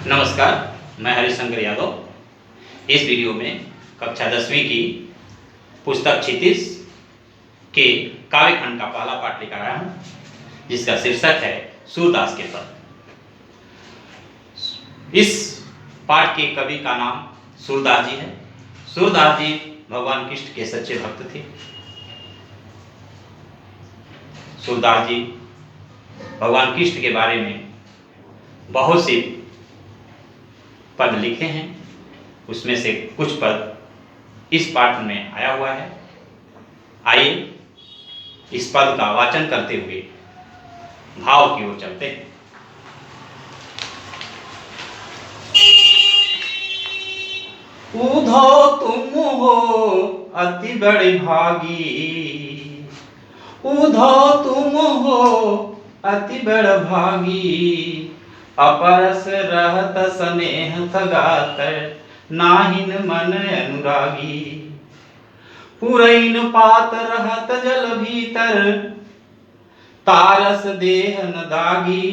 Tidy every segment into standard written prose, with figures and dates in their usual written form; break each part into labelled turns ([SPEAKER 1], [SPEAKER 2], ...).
[SPEAKER 1] नमस्कार, मैं हरिशंकर यादव। इस वीडियो में कक्षा 10वीं की पुस्तक क्षितिज के काव्यखंड का पहला पाठ लेकर आया हूँ, जिसका शीर्षक है सूरदास के पद। इस पाठ के कवि का नाम सूरदास जी है। सूरदास जी भगवान कृष्ण के सच्चे भक्त थे। सूरदास जी भगवान कृष्ण के बारे में बहुत से पद लिखे हैं, उसमें से कुछ पद इस पाठ में आया हुआ है। आइए इस पद का वाचन करते हुए भाव की ओर चलते हैं। उधो तुम हो अति बड़े भागी, उधो तुम हो अति बड़ भागी, अपरस रहत स्नेह तगातर, नाहिन मन अनुरागी। पुरैन पात रहत जल भीतर, तारस देह न दागी।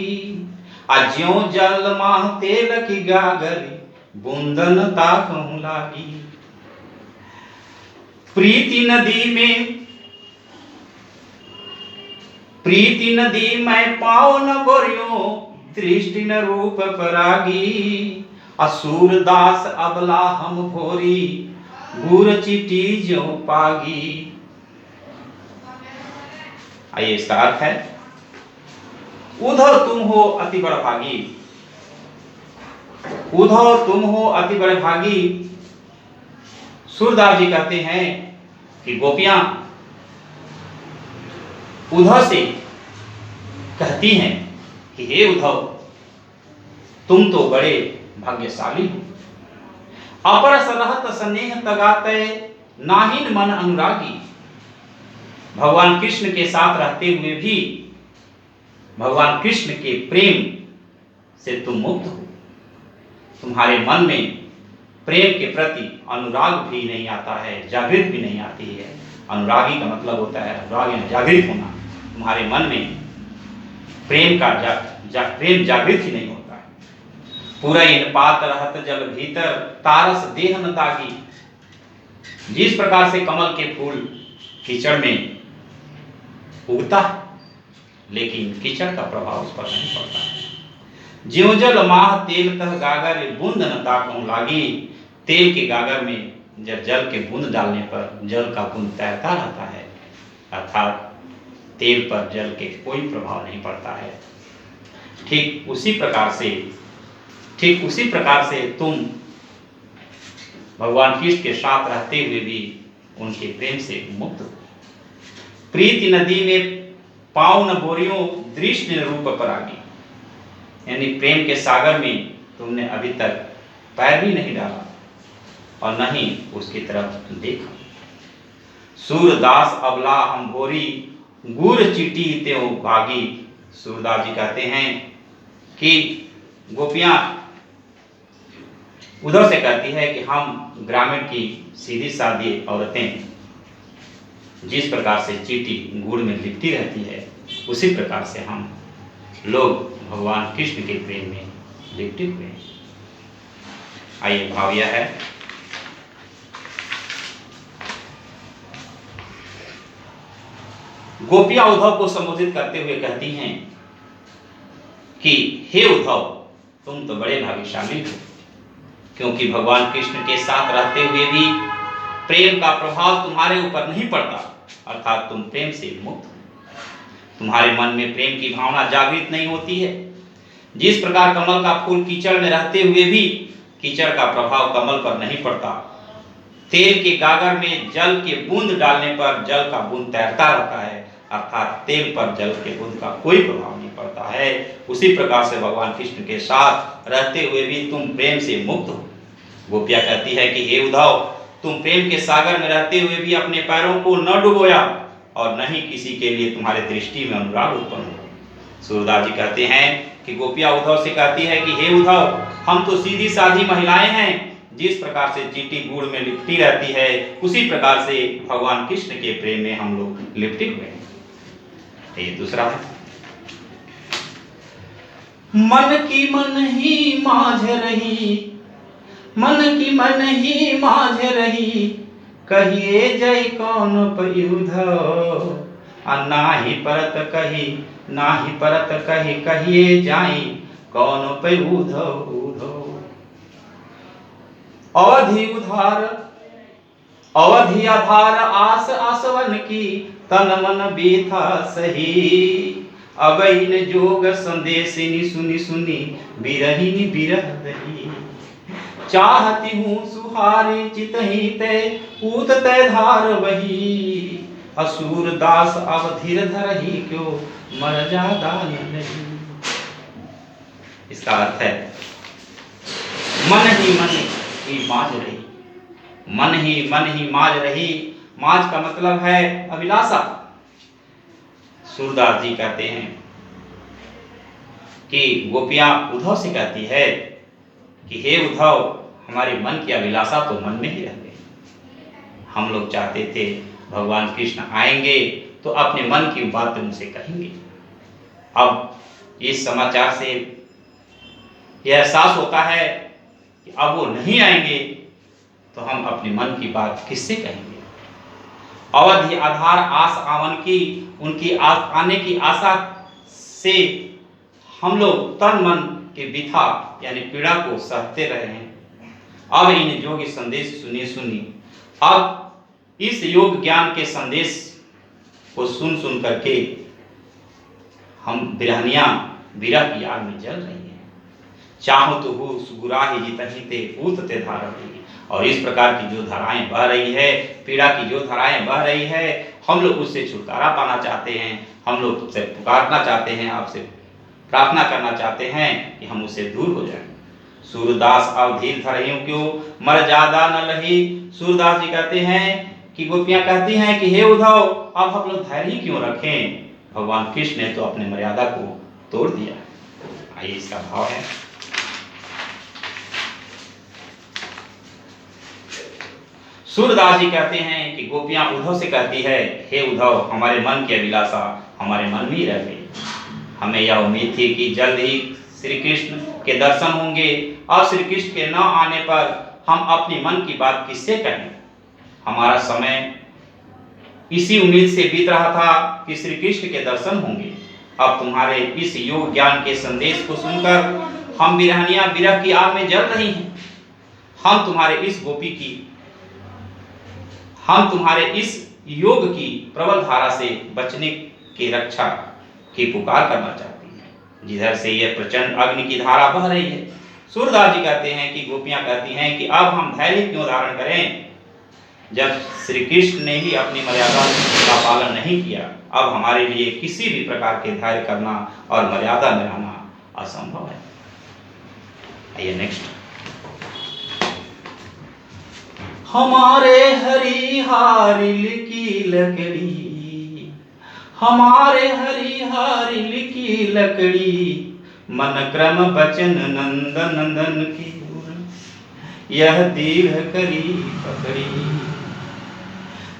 [SPEAKER 1] अज्यों जल माह तेल की गागरी, बूंदन ताकहु लागी। प्रीति नदी मैं पाओ न बोरियो, दृष्टि न रूप परागी। असुर दास अबला हम भोरी, गुर चिटी जो पागी। आइए इसका अर्थ है, उधर तुम हो अति बड़ भागी, उधर तुम हो अति बड़ भागी। सूरदास जी कहते हैं कि गोपियां उद्धव से कहती हैं कि हे उद्धव, तुम तो बड़े भाग्यशाली हो। अपरस रहत स्नेह तगाते, नाहिन मन अनुरागी। भगवान कृष्ण के साथ रहते हुए भी भगवान कृष्ण के प्रेम से तुम मुक्त हो। तुम्हारे मन में प्रेम के प्रति अनुराग भी नहीं आता है, जागृत भी नहीं आती है। अनुरागी का मतलब होता है अनुराग जागृत होना। तुम्हारे मन में प्रेम का प्रेम जागृत ही नहीं होता है। पूरा इन पात रहत जल भीतर, तारस देह न दागी। जिस प्रकार से कमल के फूल कीचड़ में उगता है, लेकिन कीचड़ का प्रभाव उस पर नहीं पड़ता है। ज्यों जल माह तेल तह गागर, बूंद न ताकहु लागी। तेल के गागर में जब जल के बूंद डालने पर जल का बूंद तैरता रहता है, अर्थात तेल पर जल के कोई प्रभाव नहीं पड़ता है। ठीक उसी प्रकार से तुम भगवान कृष्ण के साथ रहते हुए भी उनके प्रेम से मुक्त हो। प्रीति नदी में पाँव न बोरियों, दृष्टि न रूप परागी। यानी प्रेम के सागर में तुमने अभी तक पैर भी नहीं डाला और न ही उसकी तरफ देखा। सूरदास अबला हम भोरी, गुर चिटी त्यों भागी। सूरदास जी कहते हैं कि गोपियां उधर से कहती है कि हम ग्रामीण की सीधी सादी औरतें जिस प्रकार से चींटी गुड़ में लिपटी रहती है, उसी प्रकार से हम लोग भगवान कृष्ण के प्रेम में लिपटे हुए हैं। आइए भाव यह है, गोपियां उद्धव को संबोधित करते हुए कहती हैं कि हे उद्धव, तुम तो बड़े भाग्यशाली हो, क्योंकि भगवान कृष्ण के साथ रहते हुए भी प्रेम का प्रभाव तुम्हारे ऊपर नहीं पड़ता, अर्थात तुम प्रेम से मुक्त हो। तुम्हारे मन में प्रेम की भावना जागृत नहीं होती है। जिस प्रकार कमल का फूल कीचड़ में रहते हुए भी कीचड़ का प्रभाव कमल पर नहीं पड़ता, तेल के गागर में जल के बूंद डालने पर जल का बूंद तैरता रहता है, अर्थात तेल पर जल के बूंद का कोई प्रभाव नहीं पड़ता है। उसी प्रकार से भगवान कृष्ण के साथ रहते हुए भी तुम प्रेम से मुक्त हो। गोपिया कहती है कि हे उद्धव, तुम प्रेम के सागर में रहते हुए भी अपने पैरों को न डुबोया और न ही किसी के लिए तुम्हारे दृष्टि में अनुराग उत्पन्न हो। सूरदास जी कहते हैं कि गोपिया उद्धव से कहती है कि हे उद्धव, हम तो सीधी साधी महिलाएं हैं। जिस प्रकार से चींटी गुड़ में लिपटी रहती है, उसी प्रकार से भगवान कृष्ण के प्रेम में हम लोग लिपटे हुए हैं। ये दूसरा है, मन की मन ही माझ रही, मन की मन ही माझ रही, कहिए जय कौन पयुध। नाही परत कही, नाही परत कही, कहिए जाई कौन पे उधो उधो। अवधि उधार, अवधि आधार, आस आसवन की, तन मन बेथा सही। अब इन जोग संदेशिनी सुनी सुनी, बिरहिनी बिरह दही। चाहती हूँ सुहारी चितहि ते, पूत तय धार वही। असुर दास अब धीर धरही, क्यों मर्यादा नहीं। इसका अर्थ है मन ही माज रही, मन ही माज रही। माज का मतलब है अभिलाषा। सूरदास जी कहते हैं कि गोपियां उद्धव से कहती है कि हे उद्धव, हमारे मन की अभिलाषा तो मन में ही रह गई। हम लोग चाहते थे भगवान कृष्ण आएंगे तो अपने मन की बात उनसे कहेंगे। अब इस समाचार से यह एहसास होता है कि अब वो नहीं आएंगे तो हम अपने मन की बात किससे कहेंगे। अवधि आधार आस आवन की, उनकी आने की आशा से हम लोग तन मन के बिथा यानी पीड़ा को सहते रहे हैं। अब इन योग संदेश सुनी सुनी, अब इस योग ज्ञान के संदेश को सुन सुन करके हम बिरहनियां विरह की आग में जल रही हैं। चाहो तो हो सुगुराही जितहि ते पूत ते धारही। और इस प्रकार की जो धाराएं बह रही है, पीड़ा की जो धाराएं बह रही है, हम लोग उससे छुटकारा पाना चाहते हैं। हम लोग उससे पुकारना चाहते हैं, आपसे प्रार्थना करना चाहते हैं कि हम उससे दूर हो जाएं। सूरदास अब धीर धरहियों क्यों मर ज्यादा न लही। सूरदास जी कहते हैं कि गोपियां कहती हैं कि हे उद्धव, अब हम लोग धैर्य क्यों रखें, भगवान कृष्ण ने तो अपने मर्यादा को तोड़ दिया। आइए इसका भाव है। सूरदास जी कहते हैं कि गोपियां उद्धव से कहती है, हे उद्धव, हमारे मन की अभिलाषा हमारे मन में ही रह गई। हमें यह उम्मीद थी कि जल्द ही श्री कृष्ण के दर्शन होंगे, और श्री कृष्ण के न आने पर हम अपनी मन की बात किससे कहें। हमारा समय इसी उम्मीद से बीत रहा था कि श्री कृष्ण के दर्शन होंगे। अब तुम्हारे इस योग ज्ञान के संदेश को सुनकर हम बिरहनियां विरह की आग में जल रही हैं। हम तुम्हारे इस योग की प्रबल धारा से बचने की रक्षा की पुकार करना चाहती हैं, जिधर से यह प्रचंड अग्नि की धारा बह रही है। सूरदास जी कहते हैं कि गोपियां कहती हैं कि अब हम धैर्य क्यों धारण करें, जब श्री कृष्ण ने ही अपनी मर्यादा का पालन नहीं किया। अब हमारे लिए किसी भी प्रकार के धैर्य करना और मर्यादा में रहना असंभव है। आइए नेक्स्ट। हमारे हरिहारिल की लकड़ी, हमारे हरिहारिल की लकड़ी, मन क्रम बचन नंद नंदन की यह दीर्घ करी पकड़ी।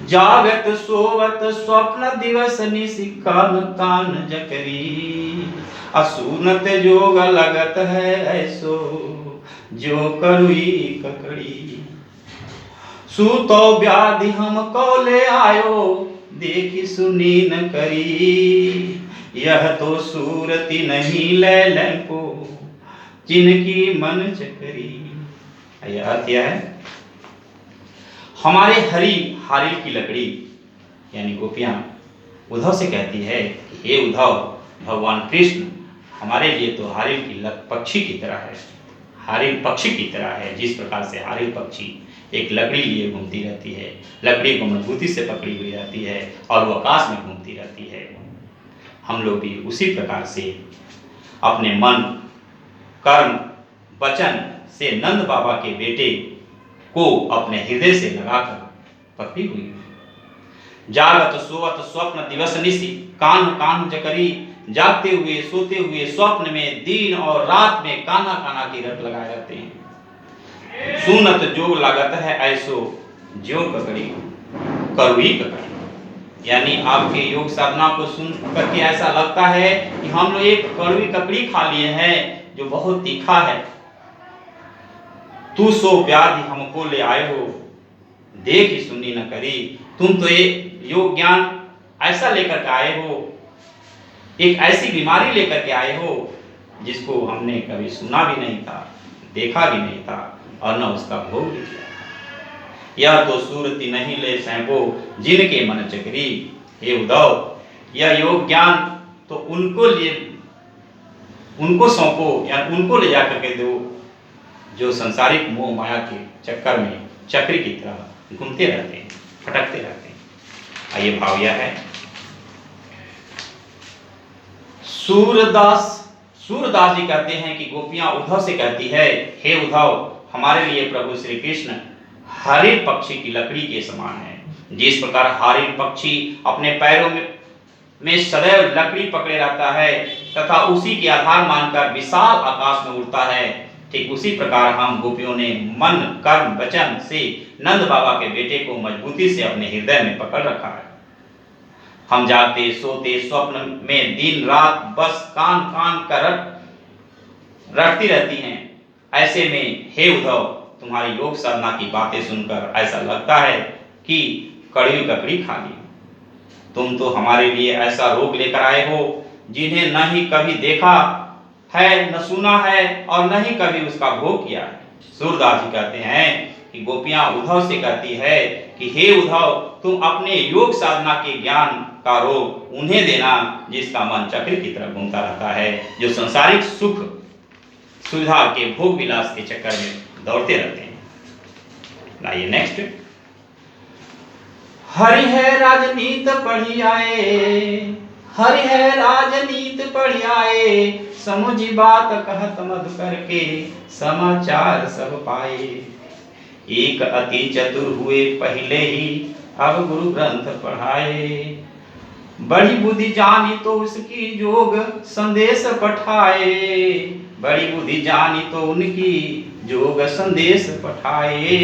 [SPEAKER 1] जागत सोवत स्वप्न दिवस निशि कान कान जकरी। असुनत जोग लगत है ऐसो जो करुई ककड़ी। सूतो व्याधि हम कौले आयो देखी सुनी न करी। यह तो सूरति नहीं ले लैपो जिनकी मन चकरी। यह अर्थ यह है, हमारे हारिल की लकड़ी यानी गोपियां उद्धव से कहती है कि हे उद्धव, भगवान कृष्ण हमारे लिए तो हारिल की पक्षी की तरह है, हारिल पक्षी की तरह है। जिस प्रकार से हारिल पक्षी एक लकड़ी लिए घूमती रहती है, लकड़ी को मजबूती से पकड़ी हुई रहती है और वो आकाश में घूमती रहती है, हम लोग भी उसी प्रकार से अपने मन कर्म वचन से नंद बाबा के बेटे को अपने हृदय से लगाकर पकड़ी हुई। जागत सोवत स्वप्न दिवस निशि कान कान जकरी। जागते हुए सोते हुए स्वप्न में दिन और रात में काना काना की रट लगाए रहते हैं। सुनत जोग लागत है ऐसो ज्यो ककड़ी करुई ककड़ी। यानी आपके योग साधना को सुन करके ऐसा लगता है कि हम लोग एक कड़वी ककड़ी खा लिए हैं जो बहुत तीखा है। तू सो व्याधि हमको ले आए हो, देख ही सुनी न करी। तुम तो ये योग ज्ञान ऐसा लेकर के आए हो, एक ऐसी बीमारी लेकर के आए हो जिसको हमने कभी सुना भी नहीं था, देखा भी नहीं था और न उसका भोग भी किया। यह तो सूरती नहीं ले सैंपो जिनके मन चकरी। हे उद्धव, यह योग ज्ञान तो उनको सौंपो या उनको ले जाकर के दो जो संसारिक मोह माया के चक्कर में चक्री की तरह घूमते रहते हैं, भटकते रहते हैं। आइए भाव यह है, सूरदास जी कहते हैं कि गोपियां उद्धव से कहती है, हे उद्धव, हमारे लिए प्रभु श्री कृष्ण हरिण पक्षी की लकड़ी के समान है। जिस प्रकार हरिण पक्षी अपने पैरों में सदैव लकड़ी पकड़े रहता है तथा उसी के आधार मानकर विशाल आकाश में उड़ता है, ठीक उसी प्रकार हम गोपियों ने मन कर्म वचन से नंद बाबा के बेटे को मजबूती से अपने हृदय में पकड़ रखा है। हम जागते सोते स्वप्न में दिन रात बस कान कान कर रटती रहती हैं। ऐसे में हे उद्धव, तुम्हारी योग साधना की बातें सुनकर ऐसा लगता है कि कड़वी ककड़ी खा ली। तुम तो हमारे लिए ऐसा रोग लेकर आए हो जिन्हें न ही कभी देखा है, न सुना है और न ही कभी उसका भोग किया है। सूरदास जी कहते हैं कि गोपियां उद्धव से कहती है कि हे उद्धव, तुम अपने योग साधना के ज्ञान का रोग उन्हें देना जिसका मन चक्र की तरफ घूमता रहता है, जो संसारिक सुख सुविधा के भोग विलास के चक्कर में दौड़ते रहते हैं। आइए नेक्स्ट, हरि है राजनीत पढ़ी आए, हरि है राजनीत पढ़ी आए, समुझी बात कहत मधुकर के समाचार सब पाए। एक अति चतुर हुए पहले ही अब गुरु ग्रंथ पढ़ाए, बड़ी बुद्धि जानी तो उसकी जोग संदेश पठाए, बड़ी बुद्धि जानी तो उनकी जोग संदेश पठाए।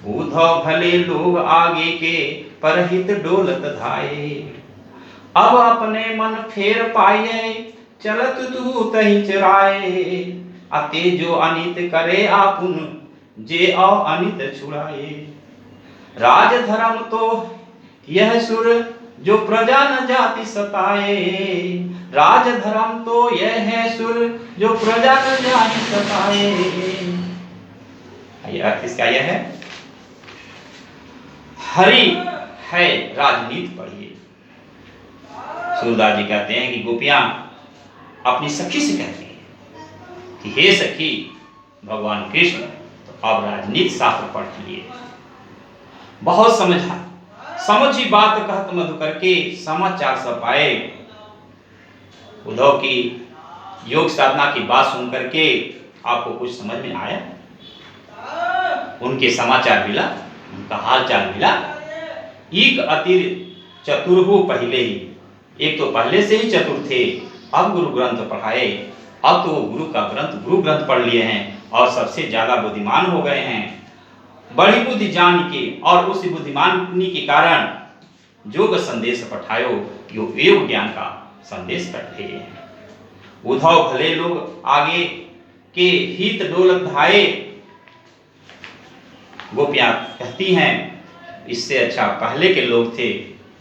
[SPEAKER 1] उद्धव भले लोग आगे के परहित डोलत धाये, अब अपने मन फेर पाए चलत तू तही चराए। अते जो अनित करे आपुन जे औ अनित छुड़ाए। राज धर्म तो यह सुर जो प्रजा न जाति सताए, राज धर्म तो यह है सुर जो प्रजा न जाति सताए। अर्थ इसका यह है, हरि है राजनीति पढ़िए। सूरदास जी कहते हैं कि गोपियां अपनी सखी से कहती हैं कि हे सखी, भगवान कृष्ण तो अब राजनीति शास्त्र पढ़ लिए, बहुत समझी बात कहत मधुकर के समाचार सब पाए। उद्धव की योग साधना की बात सुनकर के आपको कुछ समझ में आया, उनके समाचार मिला, उनका हाल चाल मिला। एक अति चतुर हो पहले ही, एक तो पहले से ही चतुर थे, अब गुरु ग्रंथ पढ़ाए, अब तो वो गुरु ग्रंथ पढ़ लिए हैं और सबसे ज्यादा बुद्धिमान हो गए हैं। बड़ी बुद्धि जान के और उस बुद्धिमानी के कारण योग संदेश पठायो, योग ज्ञान का संदेश पढ़े हैं। उद्धव भले लोग आगे के हित डोलत धाये। गोपियां कहती हैं इससे अच्छा पहले के लोग थे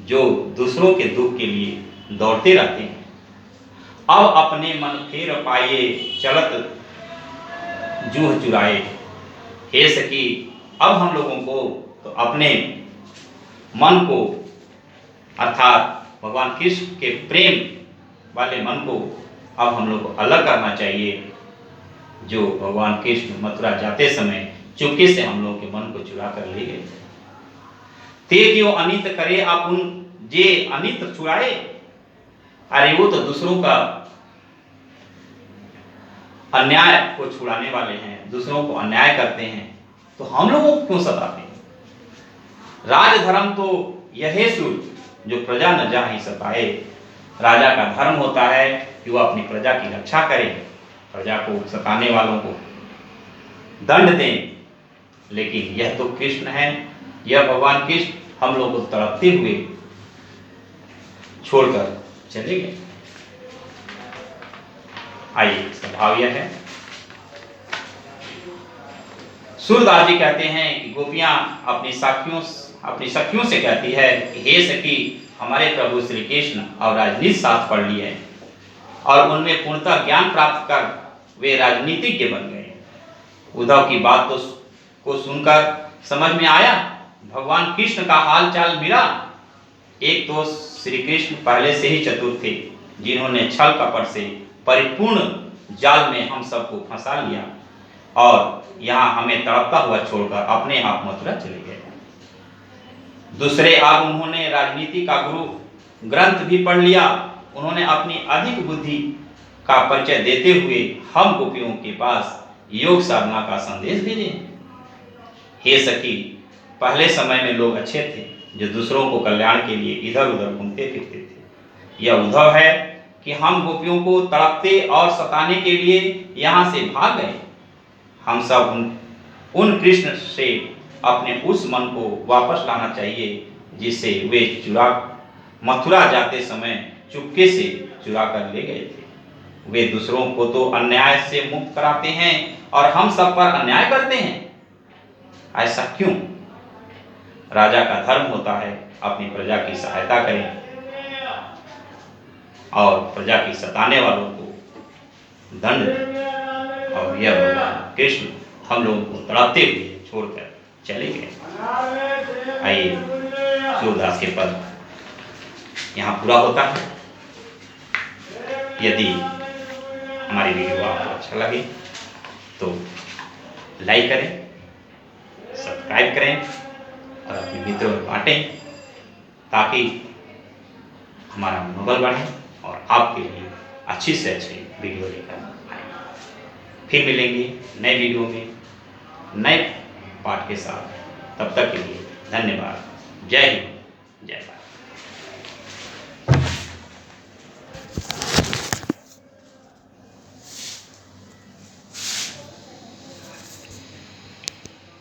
[SPEAKER 1] जो दूसरों के दुख के लिए दौड़ते रहते हैं। अब अपने मन फेर पाए चलत जूह चुराए। हे सखी, अब हम लोगों को तो अपने मन को अर्थात भगवान कृष्ण के प्रेम वाले मन को अब हम लोग को अलग करना चाहिए, जो भगवान कृष्ण मथुरा जाते समय चुपके से हम लोगों के मन को चुरा कर ले गए। ते जो अनित करे आपुन जे अनित छुड़ाए। अरे वो तो दूसरों का अन्याय को छुड़ाने वाले हैं, दूसरों को अन्याय करते हैं, तो हम लोगों को क्यों सताते हैं? राज धर्म तो यह सुर जो प्रजा न जाहि सताए। राजा का धर्म होता है कि वह अपनी प्रजा की रक्षा करे, प्रजा को सताने वालों को दंड दें। लेकिन यह तो कृष्ण है, यह भगवान कृष्ण हम लोग को तड़पते हुए छोड़कर चले गए। आइए, स्वभाव यह है। सूरदास जी कहते हैं कि गोपियां अपनी सखियों से कहती है कि हे सखी, हमारे प्रभु श्री कृष्ण और राजनीति शास्त्र पढ़ लिए और उनमें पूर्णतः ज्ञान प्राप्त कर वे राजनीतिज्ञ बन गए। उद्धव की बात को सुनकर समझ में आया भगवान कृष्ण का हाल चाल मिला। एक तो श्री कृष्ण पहले से ही चतुर थे, जिन्होंने छल कपट से परिपूर्ण जाल में हम सबको फंसा लिया और यहाँ हमें तड़पता हुआ छोड़कर अपने आप मथुरा चले गए। दूसरे, अब उन्होंने राजनीति का गुरु ग्रंथ भी पढ़ लिया। उन्होंने अपनी अधिक बुद्धि का परिचय देते हुए हम गोपियों के पास योग साधना का संदेश भेजे। हे सखी, पहले समय में लोग अच्छे थे जो दूसरों को कल्याण के लिए इधर उधर घूमते फिरते थे। यह उद्धव है कि हम गोपियों को तड़पते और सताने के लिए यहाँ से भाग गए। हम सब उन कृष्ण से अपने उस मन को वापस लाना चाहिए जिसे वे मथुरा जाते समय चुपके से चुरा कर ले गए थे। वे दूसरों को तो अन्याय से मुक्त कराते हैं और हम सब पर अन्याय करते हैं। ऐसा क्यों? राजा का धर्म होता है अपनी प्रजा की सहायता करें और प्रजा की सताने वालों को दंड दें। और यह भगवान कृष्ण हम लोगों को तड़पते हुए छोड़कर चले गए। आइए, सूरदास के पद यहाँ पूरा होता है। यदि हमारी वीडियो आपको अच्छा लगे तो लाइक करें, सब्सक्राइब करें और अपने मित्रों में बांटें ताकि हमारा मनोबल बढ़े और आपके लिए अच्छी से अच्छी वीडियो लेकर आए। फिर मिलेंगे नए वीडियो में नए पाठ के साथ। तब तक के लिए धन्यवाद। जय हिंद, जय भारत।